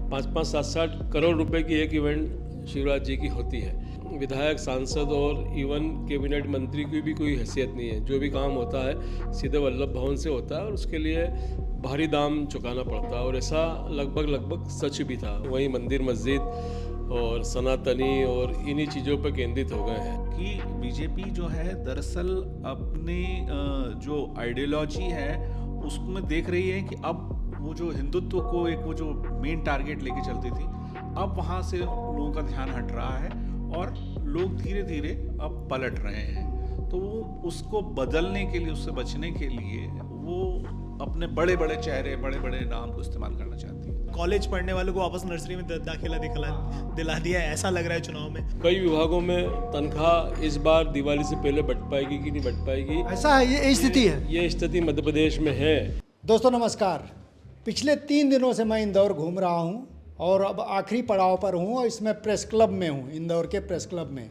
5-5, 7-7 करोड़ रुपए की एक इवेंट शिवराज जी की होती है। विधायक, सांसद और इवन कैबिनेट मंत्री की भी कोई हैसियत नहीं है। जो भी काम होता है सीधे वल्लभ भवन से होता है और उसके लिए भारी दाम चुकाना पड़ता है, और ऐसा लगभग सच भी था। वहीं मंदिर, मस्जिद और सनातनी और इन्हीं चीज़ों पर केंद्रित हो गए हैं कि बीजेपी जो है दरअसल अपनी जो आइडियोलॉजी है उसमें देख रही है कि अब वो जो हिंदुत्व को एक वो जो मेन टारगेट लेके चलती थी, अब वहाँ से लोगों का ध्यान हट रहा है और लोग धीरे धीरे अब पलट रहे हैं। तो वो उसको बदलने के लिए, उससे बचने के लिए वो अपने बड़े बड़े चेहरे, बड़े बड़े नाम को इस्तेमाल करना चाहती है। कॉलेज पढ़ने वालों को वापस नर्सरी में दाखिला दिला दिया है, ऐसा लग रहा है चुनाव में। कई विभागों में तनख्वाह इस बार दिवाली से पहले बढ़ पाएगी कि नहीं बढ़ पाएगी, ऐसा है, ये स्थिति है। ये स्थिति मध्य प्रदेश में है। दोस्तों नमस्कार। पिछले 3 दिनों से मैं इंदौर घूम रहा हूँ और अब आखिरी पड़ाव पर हूँ और इसमें प्रेस क्लब में हूँ, इंदौर के प्रेस क्लब में।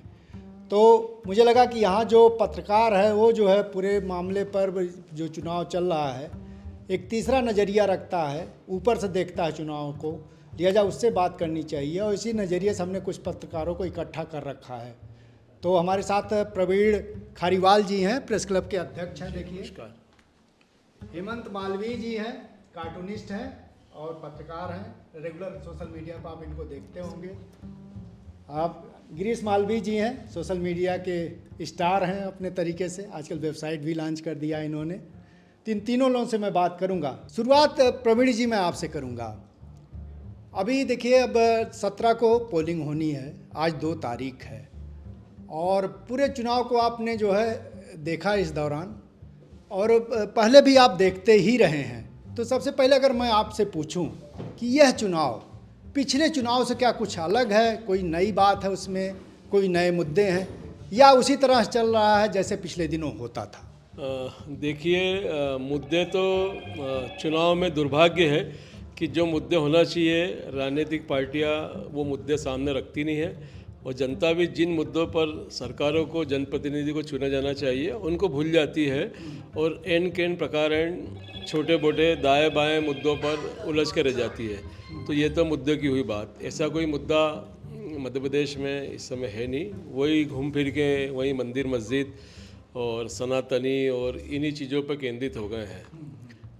तो मुझे लगा कि यहाँ जो पत्रकार है वो जो है पूरे मामले पर जो चुनाव चल रहा है एक तीसरा नज़रिया रखता है, ऊपर से देखता है चुनाव को, लिहाजा उससे बात करनी चाहिए और इसी नज़रिए से हमने कुछ पत्रकारों को इकट्ठा कर रखा है। तो हमारे साथ प्रवीण खारीवाल जी हैं, प्रेस क्लब के अध्यक्ष हैं। देखिए, हेमंत मालवीय जी हैं, कार्टूनिस्ट हैं और पत्रकार हैं, रेगुलर सोशल मीडिया पर आप इनको देखते होंगे। आप गिरीश मालवीय जी हैं, सोशल मीडिया के स्टार हैं अपने तरीके से, आजकल वेबसाइट भी लॉन्च कर दिया इन्होंने। तीनों लोगों से मैं बात करूंगा। शुरुआत प्रवीण जी मैं आपसे करूंगा। अभी देखिए, अब 17 को पोलिंग होनी है, आज 2 तारीख है और पूरे चुनाव को आपने जो है देखा इस दौरान, और पहले भी आप देखते ही रहे हैं। तो सबसे पहले अगर मैं आपसे पूछूं कि यह चुनाव पिछले चुनाव से क्या कुछ अलग है, कोई नई बात है उसमें, कोई नए मुद्दे हैं, या उसी तरह चल रहा है जैसे पिछले दिनों होता था? देखिए, मुद्दे तो चुनाव में दुर्भाग्य है कि जो मुद्दे होना चाहिए राजनीतिक पार्टियां वो मुद्दे सामने रखती नहीं है, और जनता भी जिन मुद्दों पर सरकारों को, जनप्रतिनिधि को चुना जाना चाहिए उनको भूल जाती है और एन केन प्रकार छोटे मोटे दाएं बाएं मुद्दों पर उलझ कर रह जाती है। तो ये तो मुद्दे की हुई बात। ऐसा कोई मुद्दा मध्य प्रदेश में इस समय है नहीं। वही घूम फिर के वही मंदिर, मस्जिद और सनातनी और इन्हीं चीज़ों पर केंद्रित हो गए हैं।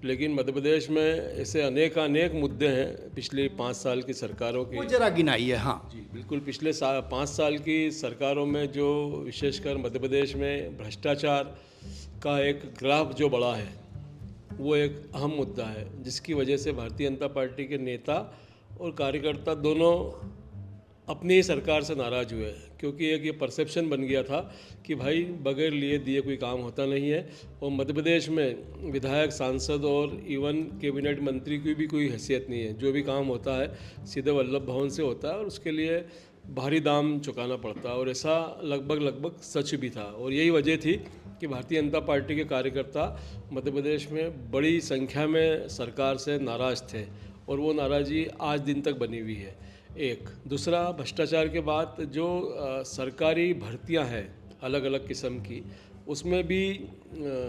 लेकिन मध्य प्रदेश में ऐसे अनेक मुद्दे हैं पिछले 5 साल की सरकारों के। वो जरा गिनाइए। हाँ जी बिल्कुल। पिछले 5 साल की सरकारों में जो विशेषकर मध्य प्रदेश में भ्रष्टाचार का एक ग्राफ जो बढ़ा है वो एक अहम मुद्दा है, जिसकी वजह से भारतीय जनता पार्टी के नेता और कार्यकर्ता दोनों अपनी ही सरकार से नाराज़ हुए, क्योंकि एक ये परसेप्शन बन गया था कि भाई बगैर लिए दिए कोई काम होता नहीं है, और मध्य प्रदेश में विधायक, सांसद और इवन कैबिनेट मंत्री की भी कोई हैसियत नहीं है। जो भी काम होता है सीधे वल्लभ भवन से होता है और उसके लिए भारी दाम चुकाना पड़ता है, और ऐसा लगभग सच भी था। और यही वजह थी कि भारतीय जनता पार्टी के कार्यकर्ता मध्य प्रदेश में बड़ी संख्या में सरकार से नाराज़ थे, और वो नाराज़गी आज दिन तक बनी हुई है। एक दूसरा, भ्रष्टाचार के बाद जो सरकारी भर्तियां हैं अलग अलग किस्म की, उसमें भी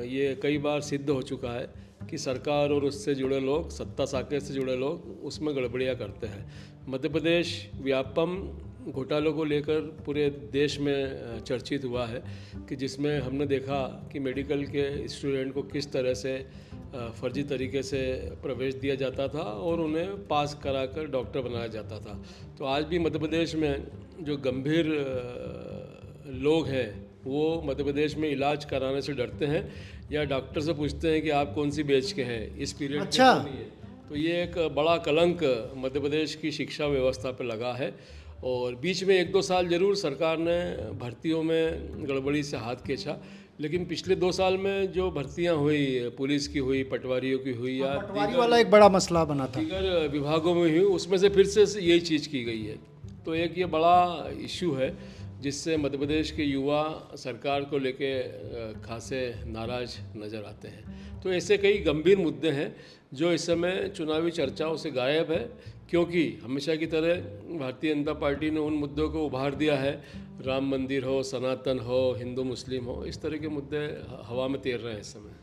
ये कई बार सिद्ध हो चुका है कि सरकार और उससे जुड़े लोग, सत्ता साके से जुड़े लोग उसमें गड़बड़ियां करते हैं। मध्य प्रदेश व्यापम घोटालों को लेकर पूरे देश में चर्चित हुआ है, कि जिसमें हमने देखा कि मेडिकल के स्टूडेंट को किस तरह से फर्जी तरीके से प्रवेश दिया जाता था और उन्हें पास कराकर डॉक्टर बनाया जाता था। तो आज भी मध्य प्रदेश में जो गंभीर लोग हैं वो मध्य प्रदेश में इलाज कराने से डरते हैं, या डॉक्टर से पूछते हैं कि आप कौन सी बैच के हैं, इस पीरियड में अच्छा। नहीं है। तो ये एक बड़ा कलंक मध्य प्रदेश की शिक्षा व्यवस्था पर लगा है। और बीच में 1-2 साल जरूर सरकार ने भर्तियों में गड़बड़ी से हाथ खींचा, लेकिन पिछले 2 साल में जो भर्तियां हुई, पुलिस की हुई, पटवारियों की हुई, या पटवारी वाला एक बड़ा मसला बना था, दीगर विभागों में हुई, उसमें से फिर से यही चीज़ की गई है। तो एक ये बड़ा इशू है जिससे मध्य प्रदेश के युवा सरकार को लेके खासे नाराज नज़र आते हैं। तो ऐसे कई गंभीर मुद्दे हैं जो इस समय चुनावी चर्चाओं से गायब है, क्योंकि हमेशा की तरह भारतीय जनता पार्टी ने उन मुद्दों को उभार दिया है, राम मंदिर हो, सनातन हो, हिंदू मुस्लिम हो, इस तरह के मुद्दे हवा में तैर रहे हैं इस समय।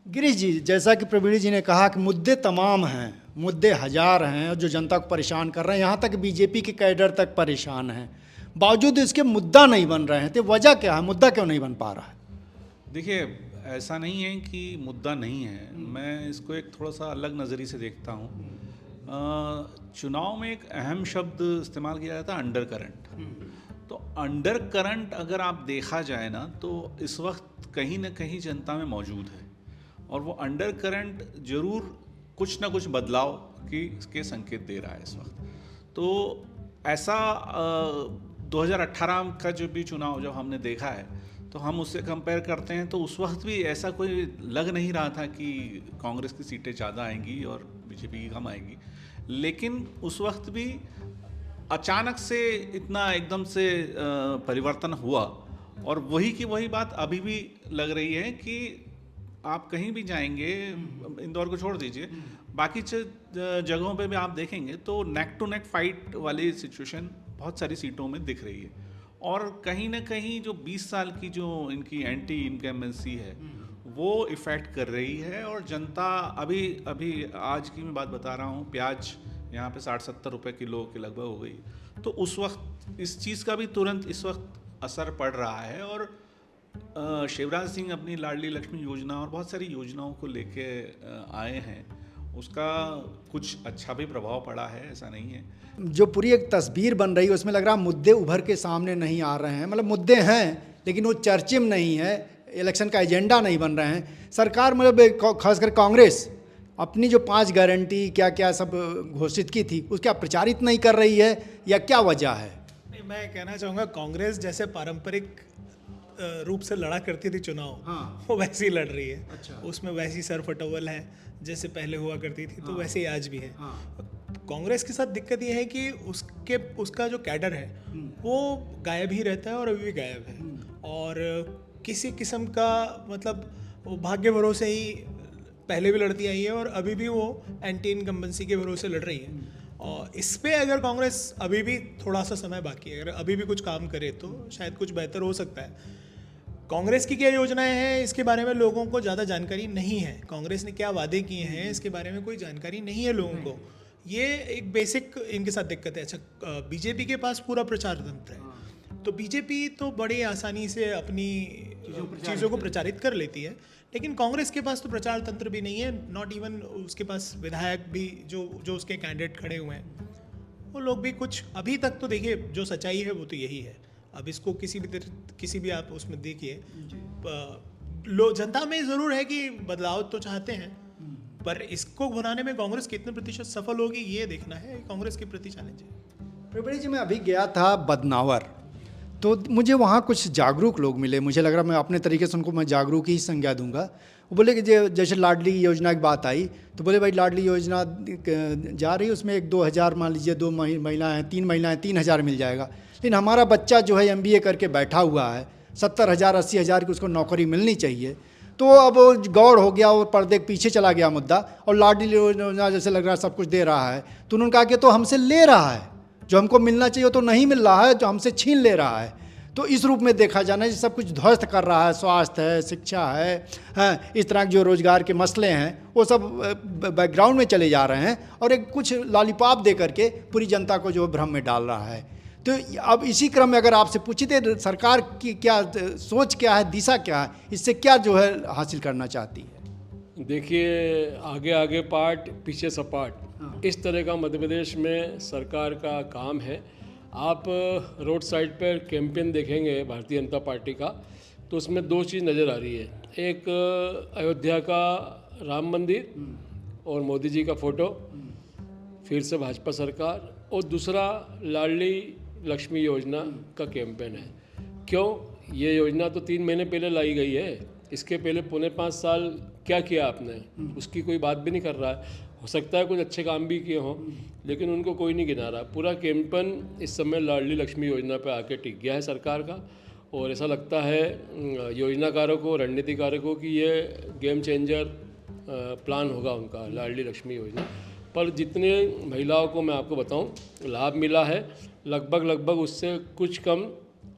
गिरीश जी, जैसा कि प्रवीण जी ने कहा कि मुद्दे तमाम हैं, मुद्दे हजार हैं जो जनता को परेशान कर रहे हैं, यहाँ तक बीजेपी के कैडर तक परेशान हैं, बावजूद इसके मुद्दा नहीं बन रहे हैं। तो वजह क्या है, मुद्दा क्यों नहीं बन पा रहा है? देखिए, ऐसा नहीं है कि मुद्दा नहीं है, मैं इसको एक थोड़ा सा अलग नज़रिए से देखता हूँ। चुनाव में एक अहम शब्द इस्तेमाल किया जाता है, अंडर करंट। तो अंडर करंट अगर आप देखा जाए ना, तो इस वक्त कहीं ना कहीं जनता में मौजूद है, और वो अंडर करंट जरूर कुछ ना कुछ बदलाव के संकेत दे रहा है इस वक्त। तो ऐसा 2018 का जो भी चुनाव जब हमने देखा है, तो हम उससे कंपेयर करते हैं, तो उस वक्त भी ऐसा कोई लग नहीं रहा था कि कांग्रेस की सीटें ज़्यादा आएंगी और बीजेपी की कम आएंगी। लेकिन उस वक्त भी अचानक से इतना एकदम से परिवर्तन हुआ, और वही की वही बात अभी भी लग रही है कि आप कहीं भी जाएंगे, इंदौर को छोड़ दीजिए, बाकी जगहों पे भी आप देखेंगे तो नेक टू नेक फाइट वाली सिचुएशन बहुत सारी सीटों में दिख रही है। और कहीं ना कहीं जो 20 साल की जो इनकी एंटी इनकम्बेंसी है वो इफ़ेक्ट कर रही है, और जनता अभी आज की मैं बात बता रहा हूँ, प्याज यहाँ पे 60-70 रुपए किलो के लगभग हो गई। तो उस वक्त इस चीज़ का भी तुरंत इस वक्त असर पड़ रहा है, और शिवराज सिंह अपनी लाडली लक्ष्मी योजना और बहुत सारी योजनाओं को लेके आए हैं, उसका कुछ अच्छा भी प्रभाव पड़ा है, ऐसा नहीं है। जो पूरी एक तस्वीर बन रही है उसमें लग रहा है मुद्दे उभर के सामने नहीं आ रहे हैं। मतलब मुद्दे हैं लेकिन वो चर्चे में नहीं है, इलेक्शन का एजेंडा नहीं बन रहे हैं। सरकार मतलब खासकर कांग्रेस अपनी जो 5 गारंटी क्या क्या सब घोषित की थी उसका प्रचारित नहीं कर रही है, या क्या वजह है? नहीं, मैं कहना चाहूँगा कांग्रेस जैसे पारंपरिक रूप से लड़ा करती थी चुनाव, हाँ। वो वैसे ही लड़ रही है। अच्छा। उसमें वैसी सरफटोल है जैसे पहले हुआ करती थी, तो वैसे ही आज भी है। हाँ। कांग्रेस के साथ दिक्कत ये है कि उसका जो कैडर है वो गायब ही रहता है, और अभी भी गायब है। और किसी किस्म का मतलब वो भाग्य भरोसे ही पहले भी लड़ती आई है, और अभी भी वो एंटी इनकम्बेंसी के भरोसे लड़ रही है। और इस पे अगर कांग्रेस अभी भी थोड़ा सा समय बाकी है, अगर अभी भी कुछ काम करे तो शायद कुछ बेहतर हो सकता है। कांग्रेस की क्या योजनाएं हैं इसके बारे में लोगों को ज़्यादा जानकारी नहीं है। कांग्रेस ने क्या वादे किए हैं इसके बारे में कोई जानकारी नहीं है लोगों को। ये एक बेसिक इनके साथ दिक्कत है। अच्छा, बीजेपी के पास पूरा प्रचार तंत्र है, तो बीजेपी तो बड़ी आसानी से अपनी चीज़ों को प्रचारित कर लेती है, लेकिन कांग्रेस के पास तो प्रचार तंत्र भी नहीं है। नॉट इवन उसके पास विधायक भी जो उसके कैंडिडेट खड़े हुए हैं, वो लोग भी कुछ अभी तक तो देखिए, जो सच्चाई है वो तो यही है। अब इसको किसी भी आप उसमें देखिए, जनता में ज़रूर है कि बदलाव तो चाहते हैं, पर इसको घुराने में कांग्रेस कितने प्रतिशत सफल होगी ये देखना है, कांग्रेस के प्रति चैलेंज है। प्रवीण जी, मैं अभी गया था बदनावर, तो मुझे वहाँ कुछ जागरूक लोग मिले। मुझे लग रहा मैं अपने तरीके से उनको मैं जागरूक ही संज्ञा दूंगा। वो बोले कि जैसे लाडली योजना की बात आई, तो बोले भाई लाडली योजना जा रही है, उसमें 1-2 हज़ार मान लीजिए 2 महिलाएँ हैं, 3 महिलाएँ 3,000 मिल जाएगा। लेकिन हमारा बच्चा जो है MBA करके बैठा हुआ है, 70,000 80,000 की उसको नौकरी मिलनी चाहिए। तो अब गौड़ हो गया और पर्दे के पीछे चला गया मुद्दा, और लाडली योजना जैसे लग रहा है सब कुछ दे रहा है। तो उन्होंने कहा कि तो हमसे ले रहा है, जो हमको मिलना चाहिए तो नहीं मिल रहा है, जो हमसे छीन ले रहा है। तो इस रूप में देखा जाना है, सब कुछ ध्वस्त कर रहा है। स्वास्थ्य है, शिक्षा है, इस तरह के जो रोजगार के मसले हैं वो सब बैकग्राउंड में चले जा रहे हैं, और एक कुछ लॉलीपॉप दे करके पूरी जनता को जो भ्रम में डाल रहा है। तो अब इसी क्रम में अगर आपसे पूछते सरकार की क्या सोच क्या है, दिशा क्या है, इससे क्या जो है हासिल करना चाहती है? देखिए, आगे आगे पार्ट पीछे सपाट, इस तरह का मध्य प्रदेश में सरकार का काम है। आप रोड साइड पर कैंपेन देखेंगे भारतीय जनता पार्टी का, तो उसमें 2 चीज़ नज़र आ रही है। एक अयोध्या का राम मंदिर और मोदी जी का फ़ोटो, फिर से भाजपा सरकार, और दूसरा लाडली लक्ष्मी योजना का कैंपेन है। क्यों? ये योजना तो 3 महीने पहले लाई गई है, इसके पहले 4.5 साल क्या किया आपने, उसकी कोई बात भी नहीं कर रहा है। हो सकता है कुछ अच्छे काम भी किए हों, लेकिन उनको कोई नहीं गिना रहा। पूरा कैंपेन इस समय लाडली लक्ष्मी योजना पे आके टिक गया है सरकार का, और ऐसा लगता है योजनाकारों को, रणनीतिकारों को, कि ये गेम चेंजर प्लान होगा उनका लाडली लक्ष्मी योजना। पर जितने महिलाओं को मैं आपको बताऊं लाभ मिला है, लगभग उससे कुछ कम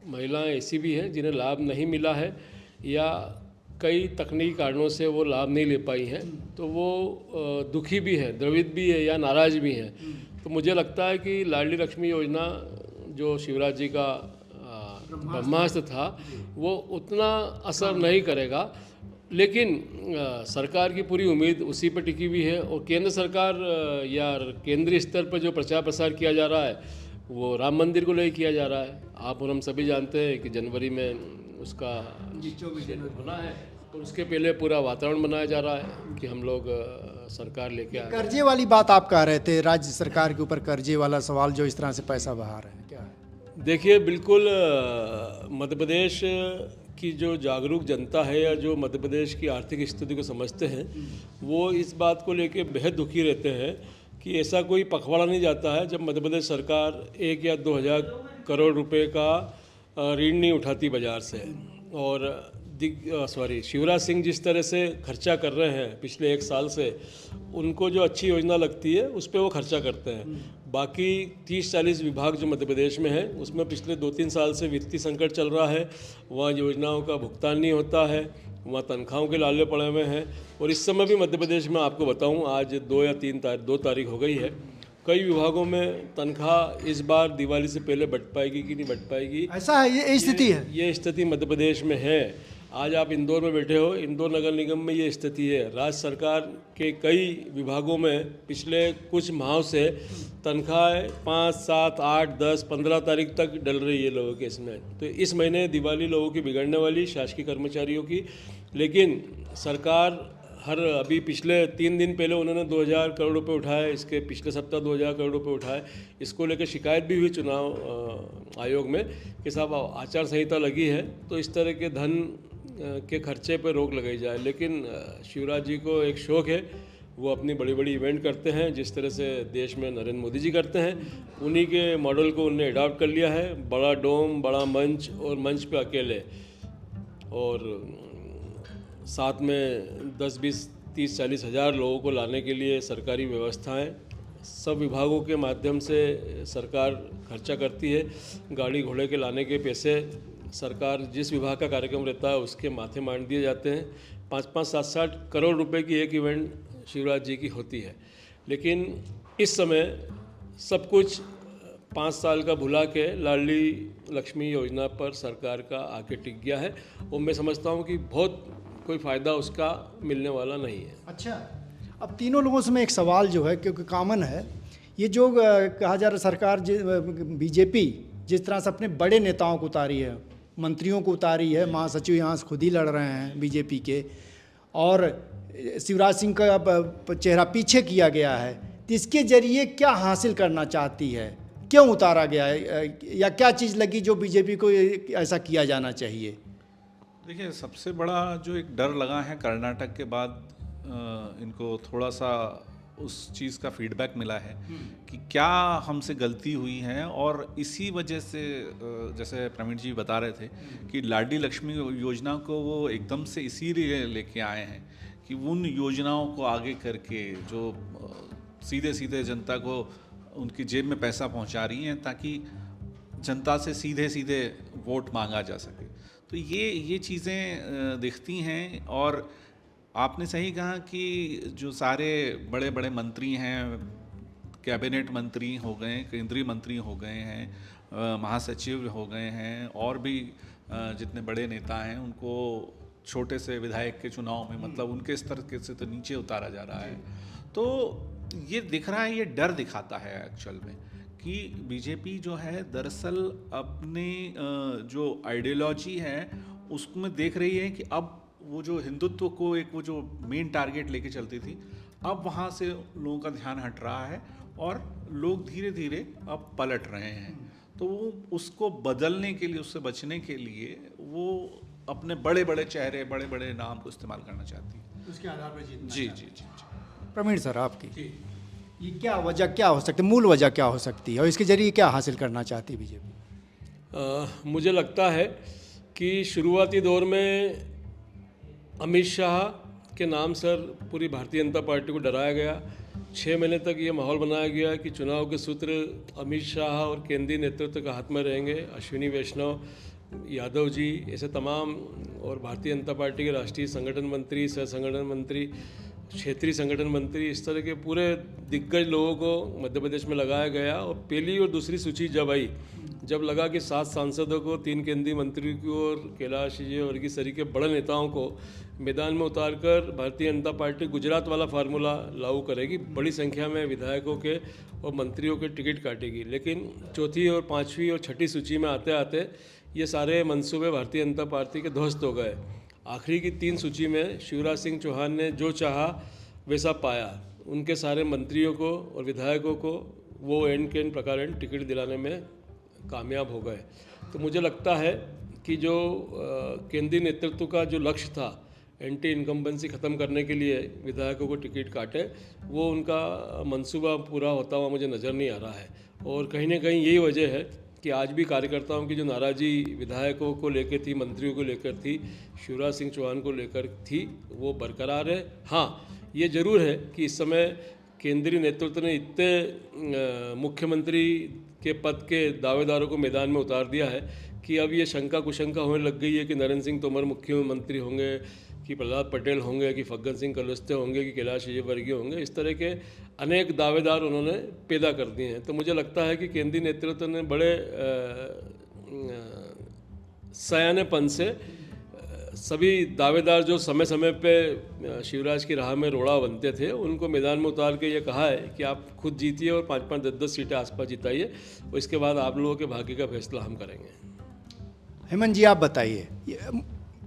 महिलाएं ऐसी भी हैं जिन्हें लाभ नहीं मिला है, या कई तकनीकी कारणों से वो लाभ नहीं ले पाई हैं, तो वो दुखी भी है, द्रवित भी है या नाराज़ भी हैं। तो मुझे लगता है कि लाडली लक्ष्मी योजना जो शिवराज जी का ब्रह्मास्त्र था वो उतना असर नहीं करेगा, लेकिन सरकार की पूरी उम्मीद उसी पर टिकी हुई है। और केंद्र सरकार या केंद्रीय स्तर पर जो प्रचार प्रसार किया जा रहा है वो राम मंदिर को लेकर किया जा रहा है। आप और हम सभी जानते हैं कि जनवरी में उसका होना है, तो उसके पहले पूरा वातावरण बनाया जा रहा है कि हम लोग सरकार लेके आए। कर्जे वाली बात आप कह रहे थे, राज्य सरकार के ऊपर कर्जे वाला सवाल, जो इस तरह से पैसा बहा रहे हैं, क्या है? देखिए, बिल्कुल मध्य प्रदेश की जो जागरूक जनता है या जो मध्य प्रदेश की आर्थिक स्थिति को समझते हैं वो इस बात को लेके बेहद दुखी रहते हैं कि ऐसा कोई पखवाड़ा नहीं जाता है जब मध्य प्रदेश सरकार 1 या 2 हज़ार करोड़ रुपए का ऋण नहीं उठाती बाजार से। और शिवराज सिंह जिस तरह से खर्चा कर रहे हैं पिछले 1 साल से, उनको जो अच्छी योजना लगती है उस पर वो खर्चा करते हैं। बाकी 30-40 विभाग जो मध्य प्रदेश में है उसमें पिछले 2-3 साल से वित्तीय संकट चल रहा है, वहाँ योजनाओं का भुगतान नहीं होता है, वहाँ तनख्वाहों के लाले पड़े हुए हैं। और इस समय भी मध्य प्रदेश में आपको बताऊँ, आज 2 तारीख हो गई है, कई विभागों में तनख्वाह इस बार दिवाली से पहले बढ़ पाएगी कि नहीं बढ़ पाएगी, ऐसा है, ये स्थिति है। ये स्थिति मध्य प्रदेश में है। आज आप इंदौर में बैठे हो, इंदौर नगर निगम में ये स्थिति है। राज्य सरकार के कई विभागों में पिछले कुछ माहों से तनख्वाहें 5, 7, 8, 10, 15 तारीख तक डल रही है लोगों के इसमें। तो इस महीने दिवाली लोगों की बिगड़ने वाली, शासकीय कर्मचारियों की। लेकिन सरकार अभी पिछले 3 दिन पहले उन्होंने 2,000 करोड़ रुपए उठाए, इसके पिछले सप्ताह 2,000 करोड़ रुपए उठाए। इसको लेकर शिकायत भी हुई चुनाव आयोग में कि साहब आचार संहिता लगी है तो इस तरह के धन के खर्चे पर रोक लगाई जाए। लेकिन शिवराज जी को एक शौक़ है, वो अपनी बड़ी बड़ी इवेंट करते हैं जिस तरह से देश में नरेंद्र मोदी जी करते हैं, उन्हीं के मॉडल को उन्होंने अडॉप्ट कर लिया है। बड़ा डोम, बड़ा मंच और मंच पे अकेले, और साथ में 10, 20, 30, 40 हज़ार लोगों को लाने के लिए सरकारी व्यवस्थाएं सब विभागों के माध्यम से सरकार खर्चा करती है। गाड़ी घोड़े के लाने के पैसे सरकार जिस विभाग का कार्यक्रम रहता है उसके माथे मान दिए जाते हैं। 5-5, 7-7 करोड़ रुपए की एक इवेंट शिवराज जी की होती है। लेकिन इस समय सब कुछ 5 साल का भुला के लाडली लक्ष्मी योजना पर सरकार का आके टिक गया है, और मैं समझता हूँ कि बहुत कोई फ़ायदा उसका मिलने वाला नहीं है। अच्छा, अब तीनों लोगों से मैं एक सवाल जो है, क्योंकि कॉमन है, ये जो कहा जा रहा सरकार बीजेपी जिस तरह से अपने बड़े नेताओं को उतारी है, मंत्रियों को उतारी है, महासचिव यहाँ से खुद ही लड़ रहे हैं बीजेपी के, और शिवराज सिंह का चेहरा पीछे किया गया है, तो इसके जरिए क्या हासिल करना चाहती है? क्यों उतारा गया है, या क्या चीज़ लगी जो बीजेपी को ऐसा किया जाना चाहिए? देखिए, सबसे बड़ा जो एक डर लगा है कर्नाटक के बाद, इनको थोड़ा सा उस चीज़ का फीडबैक मिला है कि क्या हमसे गलती हुई है, और इसी वजह से जैसे प्रवीण जी बता रहे थे कि लाडली लक्ष्मी योजना को वो एकदम से इसीलिए लेके आए हैं कि उन योजनाओं को आगे करके जो सीधे सीधे जनता को उनकी जेब में पैसा पहुंचा रही हैं, ताकि जनता से सीधे सीधे वोट मांगा जा सके। तो ये चीज़ें दिखती हैं। और आपने सही कहा कि जो सारे बड़े बड़े मंत्री हैं, कैबिनेट मंत्री हो गए, केंद्रीय मंत्री हो गए हैं, महासचिव हो गए हैं, और भी जितने बड़े नेता हैं, उनको छोटे से विधायक के चुनाव में मतलब उनके स्तर के से तो नीचे उतारा जा रहा है। तो ये दिख रहा है, ये डर दिखाता है एक्चुअल में कि बीजेपी जो है दरअसल अपने जो आइडियोलॉजी है उसमें देख रही है कि अब वो जो हिंदुत्व को एक वो जो मेन टारगेट लेके चलती थी, अब वहाँ से लोगों का ध्यान हट रहा है और लोग धीरे धीरे अब पलट रहे हैं। तो वो उसको बदलने के लिए, उससे बचने के लिए वो अपने बड़े बड़े चेहरे, बड़े बड़े नाम को इस्तेमाल करना चाहती है, उसके आधार पर जीतना। जी जी जी जी। प्रवीण सर, आपकी ये क्या वजह क्या हो सकती है, मूल वजह क्या हो सकती है, और इसके जरिए क्या हासिल करना चाहती है बीजेपी? मुझे लगता है कि शुरुआती दौर में अमित शाह के नाम सर पूरी भारतीय जनता पार्टी को डराया गया। 6 महीने तक ये माहौल बनाया गया कि चुनाव के सूत्र अमित शाह और केंद्रीय नेतृत्व के हाथ में रहेंगे। अश्विनी वैष्णव यादव जी ऐसे तमाम, और भारतीय जनता पार्टी के राष्ट्रीय संगठन मंत्री, सह संगठन मंत्री, क्षेत्रीय संगठन मंत्री, इस तरह के पूरे दिग्गज लोगों को मध्य प्रदेश में लगाया गया। और पहली और दूसरी सूची जब आई, जब लगा कि 7 सांसदों को, 3 केंद्रीय मंत्री को और कैलाश विजयवर्गीय सरी के बड़े नेताओं को मैदान में उतारकर भारतीय जनता पार्टी गुजरात वाला फार्मूला लागू करेगी, बड़ी संख्या में विधायकों के और मंत्रियों के टिकट काटेगी। लेकिन चौथी और पाँचवीं और छठी सूची में आते आते ये सारे मंसूबे भारतीय जनता पार्टी के ध्वस्त हो गए। आखिरी की 3 सूची में शिवराज सिंह चौहान ने जो चाहा वैसा पाया। उनके सारे मंत्रियों को और विधायकों को वो एन के एन प्रकार टिकट दिलाने में कामयाब हो गए। तो मुझे लगता है कि जो केंद्रीय नेतृत्व का जो लक्ष्य था एंटी इनकम्बेंसी ख़त्म करने के लिए विधायकों को टिकट काटे, वो उनका मंसूबा पूरा होता हुआ मुझे नज़र नहीं आ रहा है। और कहीं ना कहीं यही वजह है कि आज भी कार्यकर्ताओं की जो नाराज़ी विधायकों को लेकर थी, मंत्रियों को लेकर थी, शिवराज सिंह चौहान को लेकर थी, वो बरकरार है। हाँ, ये ज़रूर है कि इस समय केंद्रीय नेतृत्व ने इतने मुख्यमंत्री के पद के दावेदारों को मैदान में उतार दिया है कि अब ये शंका कुशंका होने लग गई है कि नरेंद्र सिंह तोमर मुख्यमंत्री होंगे, कि प्रहलाद पटेल होंगे, कि फग्गन सिंह कुलस्ते होंगे, कि कैलाश विजयवर्गीय होंगे। इस तरह के अनेक दावेदार उन्होंने पैदा कर दिए हैं। तो मुझे लगता है कि केंद्रीय नेतृत्व ने बड़े सयानेपन से सभी दावेदार जो समय समय पे शिवराज की राह में रोड़ा बनते थे, उनको मैदान में उतार के ये कहा है कि आप खुद जीतिए और 5-5, 10-10 सीटें आसपास जिताइए, और इसके बाद आप लोगों के भाग्य का फैसला हम करेंगे। हेमंत जी, आप बताइए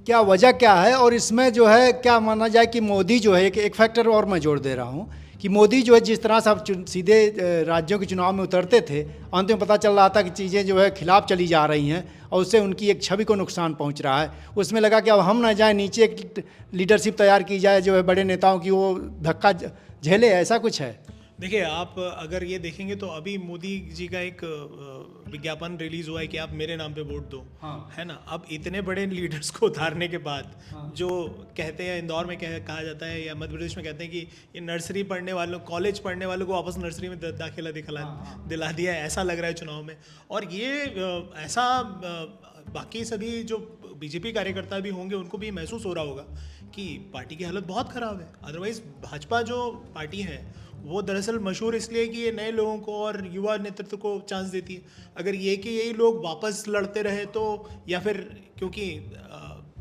क्या वजह क्या है, और इसमें जो है क्या माना जाए कि मोदी जो है, एक फैक्टर और मैं जोड़ दे रहा हूँ कि मोदी जो है जिस तरह से अब सीधे राज्यों के चुनाव में उतरते थे, अंत में पता चल रहा था कि चीज़ें जो है खिलाफ चली जा रही हैं और उससे उनकी एक छवि को नुकसान पहुंच रहा है। उसमें लगा कि अब हम ना जाए, नीचे एक लीडरशिप तैयार की जाए जो है बड़े नेताओं की, वो धक्का झेले, ऐसा कुछ है। देखिए, आप अगर ये देखेंगे तो अभी मोदी जी का एक विज्ञापन रिलीज हुआ है कि आप मेरे नाम पे वोट दो, है ना। अब इतने बड़े लीडर्स को उतारने के बाद जो कहते हैं, इंदौर में कहा जाता है या मध्य प्रदेश में कहते हैं कि ये नर्सरी पढ़ने वालों, कॉलेज पढ़ने वालों को वापस नर्सरी में दाखिला दिला दिया है, ऐसा लग रहा है चुनाव में। और ये ऐसा बाकी सभी जो बीजेपी कार्यकर्ता भी होंगे उनको भी महसूस हो रहा होगा कि पार्टी की हालत बहुत ख़राब है। अदरवाइज़ भाजपा जो पार्टी है वो दरअसल मशहूर इसलिए कि ये नए लोगों को और युवा नेतृत्व को चांस देती है। अगर ये कि यही लोग वापस लड़ते रहे तो, या फिर क्योंकि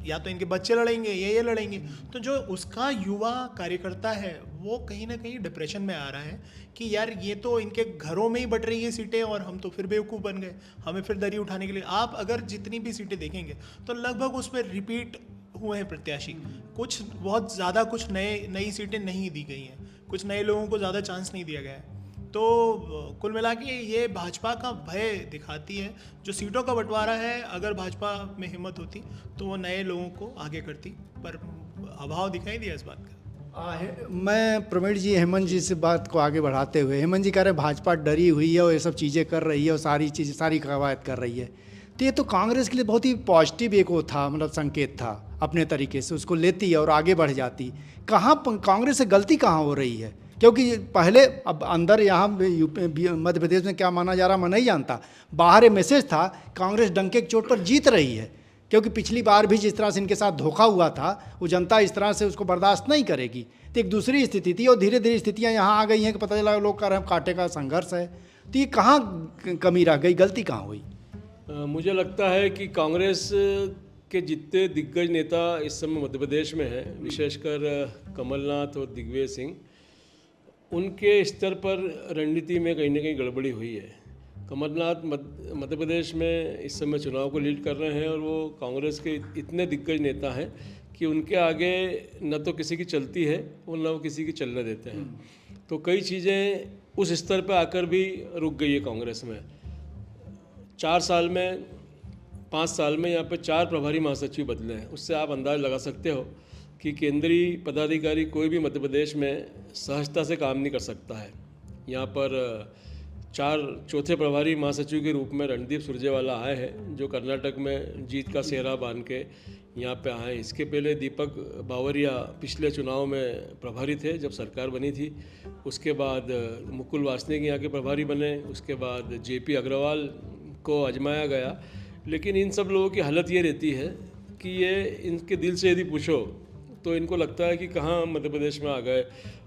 या तो इनके बच्चे लड़ेंगे या ये लड़ेंगे, तो जो उसका युवा कार्यकर्ता है वो कहीं ना कहीं डिप्रेशन में आ रहा है कि यार ये तो इनके घरों में ही बट रही है सीटें और हम तो फिर बेवकूफ़ बन गए, हमें फिर दरी उठाने के लिए। आप अगर जितनी भी सीटें देखेंगे तो लगभग उसमें रिपीट हुए हैं प्रत्याशी, कुछ बहुत ज़्यादा कुछ नई सीटें नहीं दी गई हैं, कुछ नए लोगों को ज़्यादा चांस नहीं दिया गया है। तो कुल मिला के ये भाजपा का भय दिखाती है। जो सीटों का बंटवारा है, अगर भाजपा में हिम्मत होती तो वो नए लोगों को आगे करती, पर अभाव दिखाई दिया इस बात का। मैं प्रवीण जी, हेमंत जी से बात को आगे बढ़ाते हुए, हेमंत जी कह रहे हैं भाजपा डरी हुई है और ये सब चीज़ें कर रही है और सारी कवायद कर रही है, तो ये तो कांग्रेस के लिए बहुत ही पॉजिटिव एक वो था, मतलब संकेत था, अपने तरीके से उसको लेती है और आगे बढ़ जाती। कहाँ कांग्रेस से गलती कहाँ हो रही है? क्योंकि पहले, अब अंदर यहाँ मध्य प्रदेश में क्या माना जा रहा मैं नहीं जानता, बाहर मैसेज था कांग्रेस डंके की चोट पर जीत रही है, क्योंकि पिछली बार भी जिस तरह से इनके साथ धोखा हुआ था वो जनता इस तरह से उसको बर्दाश्त नहीं करेगी। तो एक दूसरी स्थिति थी और धीरे धीरे स्थितियाँ यहाँ आ गई हैं कि पता चला लोग कह रहे हैं कांटे का संघर्ष है। तो ये कहाँ कमी रह गई, गलती कहाँ हुई? मुझे लगता है कि कांग्रेस के जितने दिग्गज नेता इस समय मध्य प्रदेश में हैं, विशेषकर कमलनाथ और दिग्विजय सिंह, उनके स्तर पर रणनीति में कहीं ना कहीं गड़बड़ी हुई है। कमलनाथ मध्य प्रदेश में इस समय चुनाव को लीड कर रहे हैं और वो कांग्रेस के इतने दिग्गज नेता हैं कि उनके आगे न तो किसी की चलती है और न वो किसी की चलने देते हैं। तो कई चीज़ें उस स्तर पर आकर भी रुक गई है कांग्रेस में। 5 साल में यहाँ पे 4 प्रभारी महासचिव बदले हैं। उससे आप अंदाज़ लगा सकते हो कि केंद्रीय पदाधिकारी कोई भी मध्य प्रदेश में सहजता से काम नहीं कर सकता है। यहाँ पर 4 चौथे प्रभारी महासचिव के रूप में रणदीप सुरजेवाला आए हैं, जो कर्नाटक में जीत का सेहरा बांध के यहाँ पे आए। इसके पहले दीपक बावरिया पिछले चुनाव में प्रभारी थे जब सरकार बनी थी। उसके बाद मुकुल वासनिक यहाँ के प्रभारी बने। उसके बाद JP अग्रवाल को आजमाया गया, लेकिन इन सब लोगों की हालत ये रहती है कि ये इनके दिल से यदि पूछो तो इनको लगता है कि कहाँ मध्य प्रदेश में आ गए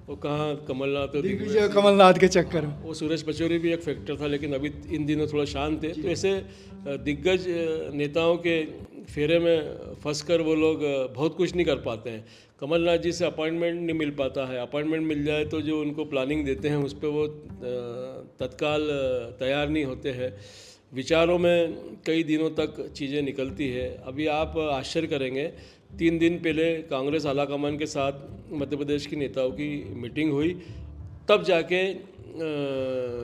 और कहाँ कमलनाथ और दिग्विजय कमलनाथ के चक्कर में। वो सुरेश पचौरी भी एक फैक्टर था, लेकिन अभी इन दिनों थोड़ा शांत है। तो ऐसे दिग्गज नेताओं के फेरे में फंसकर वो लोग बहुत कुछ नहीं कर पाते हैं। कमलनाथ जी से अपॉइंटमेंट नहीं मिल पाता है, अपॉइंटमेंट मिल जाए तो जो उनको प्लानिंग देते हैं उस पर वो तत्काल तैयार नहीं होते हैं। विचारों में कई दिनों तक चीज़ें निकलती है। अभी आप आश्चर्य करेंगे, 3 दिन पहले कांग्रेस आलाकमान के साथ मध्य प्रदेश की नेताओं की मीटिंग हुई, तब जाके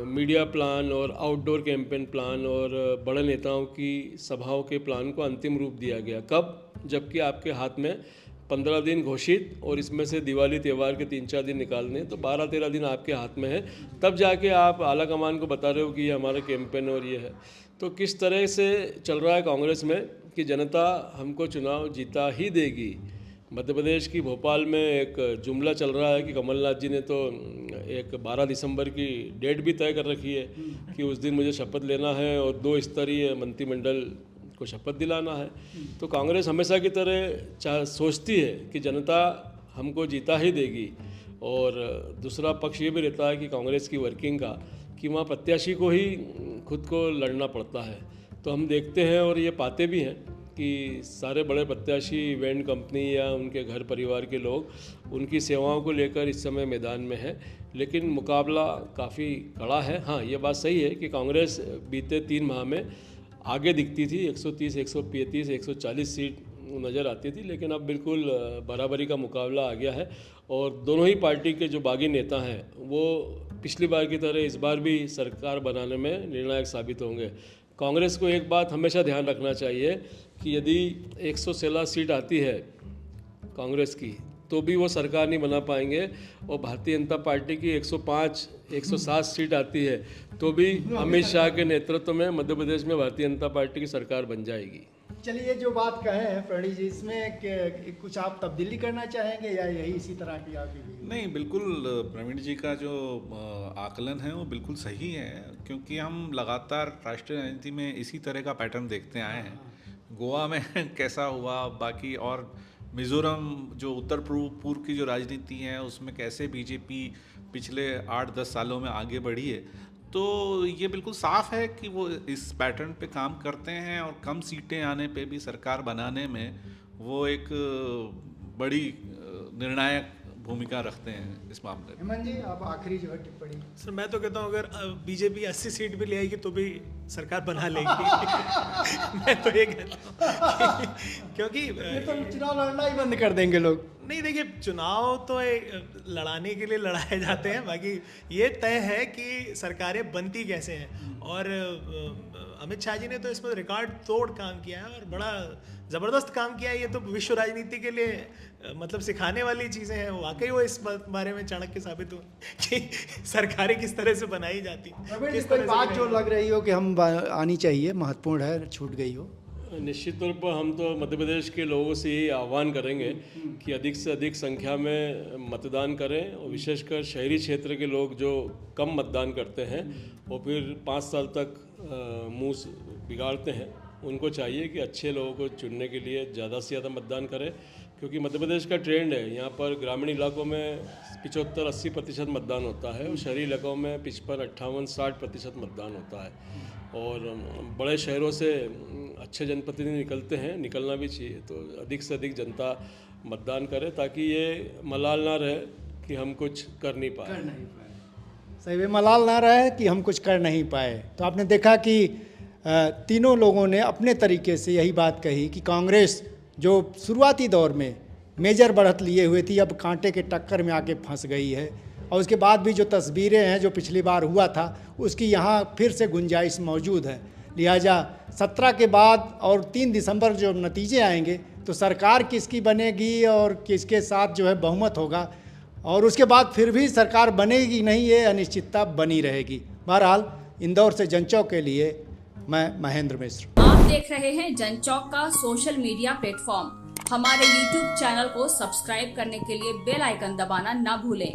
मीडिया प्लान और आउटडोर कैंपेन प्लान और बड़े नेताओं की सभाओं के प्लान को अंतिम रूप दिया गया। कब? जबकि आपके हाथ में 15 दिन घोषित और इसमें से दिवाली त्यौहार के 3-4 दिन निकालने, तो 12-13 दिन आपके हाथ में है। तब जाके आप आला कमान को बता रहे हो कि ये हमारा कैंपेन और ये है। तो किस तरह से चल रहा है कांग्रेस में कि जनता हमको चुनाव जीता ही देगी। मध्य प्रदेश की भोपाल में एक जुमला चल रहा है कि कमलनाथ जी ने तो एक 12 दिसंबर की डेट भी तय कर रखी है कि उस दिन मुझे शपथ लेना है और 2 स्तरीय मंत्रिमंडल को शपथ दिलाना है। तो कांग्रेस हमेशा की तरह सोचती है कि जनता हमको जीता ही देगी। और दूसरा पक्ष ये भी रहता है कि कांग्रेस की वर्किंग का कि वहाँ प्रत्याशी को ही खुद को लड़ना पड़ता है। तो हम देखते हैं और ये पाते भी हैं कि सारे बड़े प्रत्याशी, इवेंट कंपनी या उनके घर परिवार के लोग उनकी सेवाओं को लेकर इस समय मैदान में है, लेकिन मुकाबला काफ़ी कड़ा है। हाँ, ये बात सही है कि कांग्रेस बीते 3 माह में आगे दिखती थी, 130, 135, 140 सीट नज़र आती थी, लेकिन अब बिल्कुल बराबरी का मुकाबला आ गया है। और दोनों ही पार्टी के जो बागी नेता हैं वो पिछली बार की तरह इस बार भी सरकार बनाने में निर्णायक साबित होंगे। कांग्रेस को एक बात हमेशा ध्यान रखना चाहिए कि यदि 116 सीट आती है कांग्रेस की तो भी वो सरकार नहीं बना पाएंगे, और भारतीय जनता पार्टी की 105, 107 सीट आती है तो भी अमित शाह के नेतृत्व में मध्य प्रदेश में भारतीय जनता पार्टी की सरकार बन जाएगी। चलिए, जो बात कहे हैं प्रणीत जी, इसमें कुछ आप तब्दीली करना चाहेंगे या यही इसी तरह की आपकी? नहीं, बिल्कुल प्रवीण जी का जो आकलन है वो बिल्कुल सही है, क्योंकि हम लगातार राष्ट्रीय राजनीति में इसी तरह का पैटर्न देखते आए हैं। गोवा में कैसा हुआ, बाकी और मिज़ोरम जो उत्तर पूर्व की जो राजनीति है उसमें कैसे बीजेपी पिछले 8-10 सालों में आगे बढ़ी है। तो ये बिल्कुल साफ है कि वो इस पैटर्न पे काम करते हैं और कम सीटें आने पे भी सरकार बनाने में वो एक बड़ी निर्णायक भूमिका रखते हैं इस मामले में। हेमंत जी, आप आखिरी जो है टिप्पणी। सर, मैं तो कहता हूँ अगर बीजेपी 80 सीट भी ले आएगी तो भी सरकार बना लेगी। मैं तो ये कहता हूँ क्योंकि ये तो चुनाव लड़ना ही बंद कर देंगे लोग। नहीं, देखिए, चुनाव तो लड़ाने के लिए लड़ाए जाते हैं, बाकी ये तय है कि सरकारें बनती कैसे हैं। और अमित शाह जी ने तो इसमें रिकॉर्ड तोड़ काम किया है और बड़ा ज़बरदस्त काम किया है। ये तो विश्व राजनीति के लिए मतलब सिखाने वाली चीज़ें हैं। वाकई वो इस बारे में चाणक्य साबित हुए कि सरकारें किस तरह से बनाई जाती हैं। किस कोई बात जो लग रही हो कि हम आनी चाहिए, महत्वपूर्ण है, छूट गई हो? निश्चित तौर पर हम तो मध्य प्रदेश के लोगों से ये आह्वान करेंगे कि अधिक से अधिक संख्या में मतदान करें, और विशेषकर शहरी क्षेत्र के लोग जो कम मतदान करते हैं और फिर 5 साल तक मुँह बिगाड़ते हैं, उनको चाहिए कि अच्छे लोगों को चुनने के लिए ज़्यादा से ज़्यादा मतदान करें। क्योंकि मध्य प्रदेश का ट्रेंड है, यहाँ पर ग्रामीण इलाकों में 75-80% मतदान होता है और शहरी इलाकों में 55-58-60% मतदान होता है। और बड़े शहरों से अच्छे जनप्रतिनिधि निकलते हैं, निकलना भी चाहिए। तो अधिक से अधिक जनता मतदान करे ताकि ये मलाल ना रहे कि हम कुछ कर नहीं पाए। सही में मलाल ना रहे कि हम कुछ कर नहीं पाए। तो आपने देखा कि तीनों लोगों ने अपने तरीके से यही बात कही कि कांग्रेस जो शुरुआती दौर में मेजर बढ़त लिए हुए थी, अब कांटे के टक्कर में आके फंस गई है। और उसके बाद भी जो तस्वीरें हैं जो पिछली बार हुआ था उसकी यहाँ फिर से गुंजाइश मौजूद है। लिहाजा 17 के बाद और 3 दिसंबर जो नतीजे आएंगे तो सरकार किसकी बनेगी और किसके साथ जो है बहुमत होगा, और उसके बाद फिर भी सरकार बनेगी नहीं, ये अनिश्चितता बनी रहेगी। बहरहाल, इंदौर से जनचौक के लिए मैं महेंद्र मिश्र। आप देख रहे हैं जनचौक का सोशल मीडिया प्लेटफॉर्म। हमारे YouTube चैनल को सब्सक्राइब करने के लिए बेल आइकन दबाना ना भूलें।